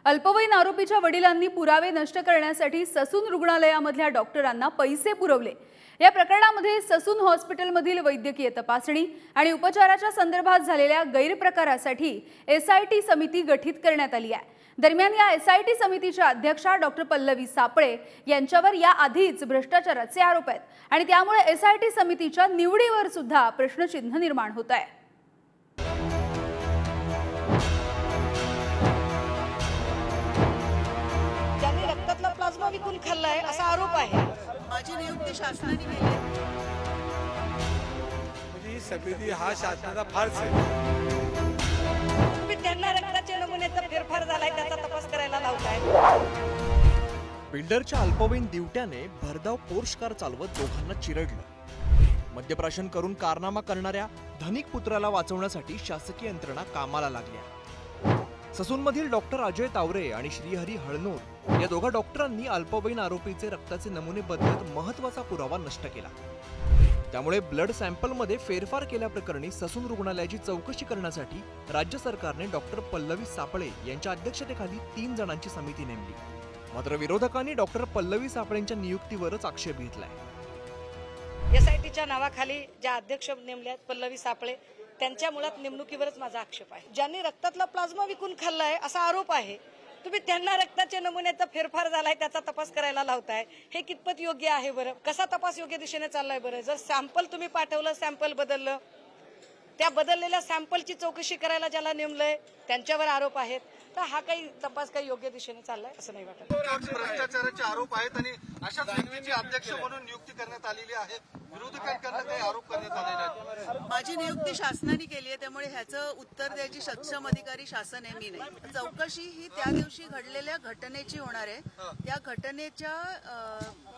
अल्पवयीन आरोपीच्या वडिलांनी पुरावे नष्ट करण्यासाठी ससून रुग्णालयामधल्या डॉक्टरांना पैसे पुरवले। या प्रकरणामध्ये ससून हॉस्पिटलमधील वैद्यकीय तपासणी आणि उपचाराच्या संदर्भात झालेल्या गैरप्रकारासाठी एसआयटी समिती गठीत करण्यात आली आहे। दरम्यान या एसआयटी समितीच्या अध्यक्षा डॉक्टर पल्लवी सापळे यांच्यावर याआधीच भ्रष्टाचाराचे आरोप आहेत आणि त्यामुळे एसआयटी समितीच्या निवडीवर सुद्धा प्रश्नचिन्ह निर्माण होत आहे। प्लाझ्मा विकून खाल्लाय असा आरोप आहे। माझी नियुक्ती शासनाने केली आहे। म्हणजे समिती हा शासनाचा फारच आहे। तुम्ही त्यांना रक्ताच्या नमुन्याचा फेरफार झालाय त्याचा तपास करायला लावलाय। बिल्डरच्या अल्पवयीन दिवट्याने भरधाव पोर्श कार चालवत दोघांना चिरडलं। मद्यप्राशन करून कारनामा करणाऱ्या धनिक पुत्राला वाचवण्यासाठी शासकीय यंत्रणा कामाला लागल्या। ससूनमधील डॉक्टर अजय तावरे आणि श्रीहरी हळनोर या दोघा डॉक्टरांनी अल्पवयीन आरोपीचे रक्ताचे नमुने बदलत महत्त्वाचा पुरावा नष्ट केला। त्यामुळे ब्लड सॅम्पलमध्ये फेरफार केल्याप्रकरणी ससून रुग्णालयाची चौकशी करण्यासाठी राज्य सरकारने डॉक्टर पल्लवी सापळे यांच्या अध्यक्षतेखाली 3 जणांची समिती नेमली। मात्र विरोधकांनी डॉक्टर पल्लवी सापळेंच्या नियुक्तीवरच आक्षेप घेतलाय। एसआयटीच्या नावाखाली ज्या अध्यक्ष नेमल्या पल्लवी सापळे त्यांच्या मुळात नेमणुकीवरच माझा आक्षेप आहे। ज्यांनी रक्तातला प्लाझ्मा विकून खाल्लाय असा आरोप आहे, तुम्ही त्यांना रक्ताच्या नमुन्याचा फेरफार झालाय त्याचा तपास करायला लावताय, हे कितपत योग्य आहे बरं? कसा तपास योग्य दिशेने चाललाय बरं? जर सॅम्पल तुम्ही पाठवलं, सॅम्पल बदललं, त्या बदललेल्या सॅम्पलची चौकशी करायला ज्याला नेमलंय त्यांच्यावर आरोप आहेत, तर हा काही तपास काही योग्य दिशेने चाललाय असं नाही वाटत। भ्रष्टाचाराचे आरोप आहेत आणि अशा समितीचे अध्यक्ष म्हणून नियुक्ती करण्यात आलेली आहे। विरोधकांकडून काही आरोप करण्यात आलेले आहेत। माझी नियुक्ती शासनाने केली आहे, त्यामुळे ह्याचं उत्तर द्यायची सक्षम अधिकारी शासन आहे, मी नाही। चौकशी ही त्या दिवशी घडलेल्या घटनेची होणार आहे। त्या घटनेच्या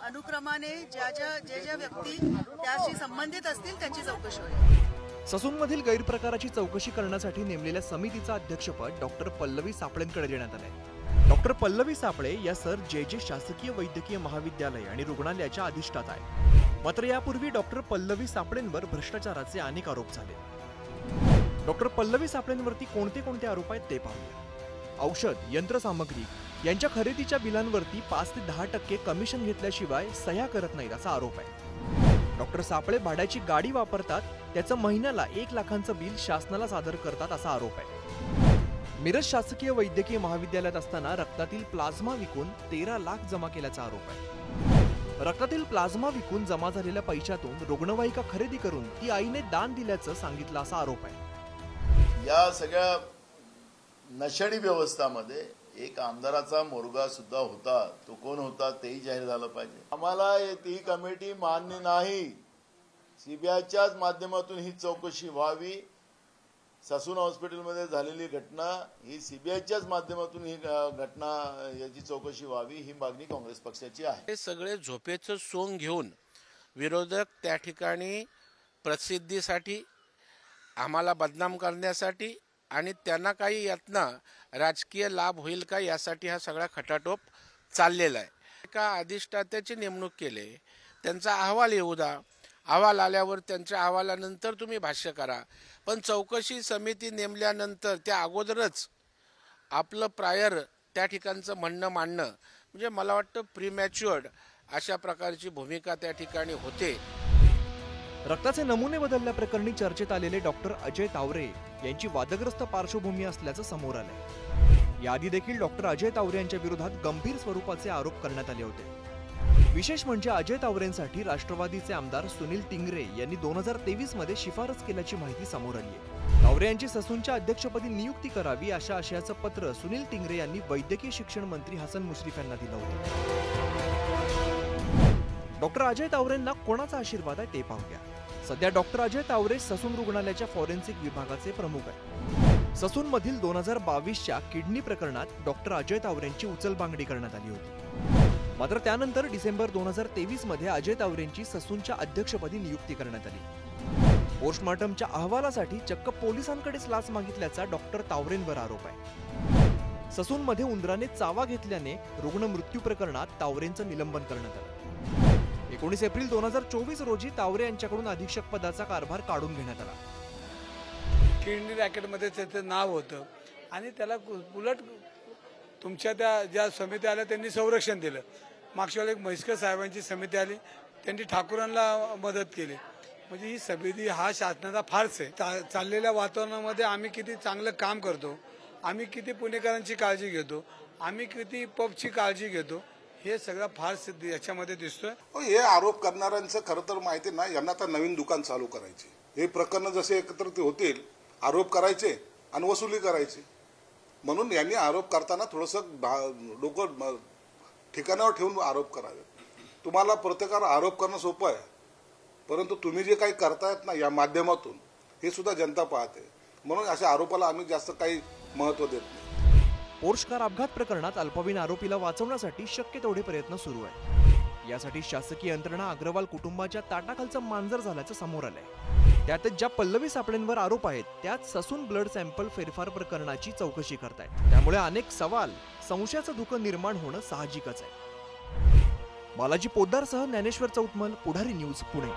अनुक्रमाने ज्या ज्या व्यक्ती त्याशी संबंधित असतील त्याची चौकशी होईल। ससूनमधील गैरप्रकाराची चौकशी करण्यासाठी नेमलेल्या समितीचं अध्यक्षपद डॉक्टर पल्लवी सापळेंकडे देण्यात आलंय। डॉक्टर पल्लवी सापळे या सर जे शासकीय वैद्यकीय महाविद्यालय आणि रुग्णालयाच्या अधिष्ठाता आहेत। मात्र यापूर्वी डॉक्टर पल्लवी सापळेंवर भ्रष्टाचाराचे अनेक आरोप झाले। डॉक्टर पल्लवी सापळेंवरती कोणते आरोप आहेत ते पाहूया। औषध, यंत्रसामग्री यांच्या खरेदीच्या बिलांवरती 5 ते 10% कमिशन घेतल्याशिवाय सह्या करत नाहीत असा आरोप आहे। डॉक्टर सापळे भाड्याची गाडी वापरतात, त्याचं महिन्याला 1 लाखांचं बिल शासनाला सादर करतात असा आरोप आहे। मिरज शासकीय वैद्यकीय महाविद्यालयात असताना रक्तातील प्लाझ्मा विकून 13 लाख जमा केल्याचा आरोप आहे। रक्तातील प्लाझ्मा विकून जमा झालेल्या पैशातून रुग्णवाहिका खरेदी करून ती आईने दान दिल्याचं सांगितलं असा आरोप आहे। या सगळ्या नशेडी व्यवस्थामध्ये एक आमदाराचा मोर्गा सुद्धा होता। तो कोण होता तेही जाहीर झालं पाहिजे। आम्हाला ती कमिटी मान्य नाही। सीबीआयच्याच माध्यमातून ही चौकशी व्हावी। ससून हॉस्पिटलमध्ये झालेली घटना ही सीबीआयच्याच माध्यमातून ही घटना याची चौकशी व्हावी ही मागणी काँग्रेस पक्षाची आहे। हे सगळे झोपेचं सोंग घेऊन विरोधक त्या ठिकाणी प्रसिद्धीसाठी, आम्हाला बदनाम करण्यासाठी आणि त्यांना काही यातना राजकीय लाभ होईल का यासाठी हा सगळा खटाटोप चाललेला आहे। एका अधिष्ठात्याची नेमणूक केले, त्यांचा अहवाल येऊ द्या, अहवाल आल्यावर त्यांच्या अहवालानंतर तुम्ही भाष्य करा। पण चौकशी समिती नेमल्यानंतर त्या अगोदरच आपलं प्रायर त्या ठिकाणचं म्हणणं मांडणं म्हणजे मला वाटतं प्रीमॅच्युअर्ड अशा प्रकारची भूमिका त्या ठिकाणी होते। रक्ताचे नमुने बदलल्याप्रकरणी चर्चेत आलेले डॉक्टर अजय तावरे यांची वादग्रस्त पार्श्वभूमी असल्याचं समोर आलंय। याआधी देखील डॉक्टर अजय तावरे यांच्या विरोधात गंभीर स्वरूपाचे आरोप करण्यात आले होते। विशेष म्हणजे अजय तावरेंसाठी राष्ट्रवादीचे आमदार सुनील टिंगरे यांनी 2023 मध्ये शिफारस केल्याची माहिती समोर आली आहे। तावरे यांची ससूनच्या अध्यक्षपदी नियुक्ती करावी अशा आशयाचं पत्र सुनील टिंगरे यांनी वैद्यकीय शिक्षण मंत्री हसन मुश्रीफ यांना दिलं होतं। डॉक्टर अजय तावरेंना कोणाचा आशीर्वाद आहे ते पाहूया। सध्या डॉक्टर अजय तावरे ससून रुग्णालयाच्या फॉरेन्सिक विभागाचे प्रमुख आहेत। ससूनमधील 2022च्या किडनी प्रकरणात डॉक्टर अजय तावरेंची उचलबांगडी करण्यात आली होती। मात्र त्यानंतर डिसेंबर 2023 मध्ये अजय तावरेंची ससूनच्या अध्यक्षपदी नियुक्ती करण्यात आली। पोस्टमॉर्टमच्या अहवालासाठी चक्क पोलिसांकडेच लाच मागितल्याचा डॉक्टर तावरेंवर आरोप आहे। ससूनमध्ये उंदराने चावा घेतल्याने रुग्ण मृत्यू प्रकरणात तावरेंचं निलंबन करण्यात आलं। 19 एप्रिल 2024 रोजी तावरे यांच्याकडून अधीक्षक पदाचा कारभार काढून घेण्यात आला। किडनी रॅकेटमध्ये त्याचं नाव होतं आणि त्याला उलट तुमच्या त्या ज्या समिती आल्या त्यांनी संरक्षण दिलं. मागच्या वेळेला एक म्हैसकर साहेबांची समिती आली, त्यांनी ठाकूरांना मदत केली. म्हणजे ही समिती हा शासनाचा फारच आहे. चाललेल्या वातावरणामध्ये आम्ही किती चांगलं काम करतो, आम्ही किती पुणेकरांची काळजी घेतो, आम्ही किती पबची काळजी घेतो, हे सगळं फार याच्यामध्ये दिसतोय. हे आरोप करणाऱ्यांचं खरं तर माहिती ना, यांना आता नवीन दुकान चालू करायचे. हे प्रकरण जसे एकत्रित होतील, आरोप करायचे आणि वसुली करायची. म्हणून यांनी आरोप करताना थोडंसं डोकं ठिकाणावर ठेवून आरोप करावे. तुम्हाला प्रत्येकावर आरोप करणं सोपं आहे, परंतु तुम्ही जे काही करतायत ना या माध्यमातून, हे सुद्धा जनता पाहते. म्हणून अशा आरोपाला आम्ही जास्त काही महत्त्व देत नाही. पोर्श कार अपघात प्रकरणात अल्पवयीन आरोपीला वाचवण्यासाठी शक्य तेवढे प्रयत्न सुरू आहेत. यासाठी शासकीय यंत्रणा अग्रवाल कुटुंबाच्या ताटाखालचं मांजर झाल्याचं समोर आलंय. त्यातच ज्या पल्लवी सापळेंवर आरोप आहेत, त्यात ससून ब्लड सॅम्पल फेरफार प्रकरणाची चौकशी करतायत. त्यामुळे अनेक सवाल, संशयाचं धुकं निर्माण होणं साहजिकच आहे. बालाजी पोद्दारसह ज्ञानेश्वर चौतमल, पुढारी न्यूज, पुणे.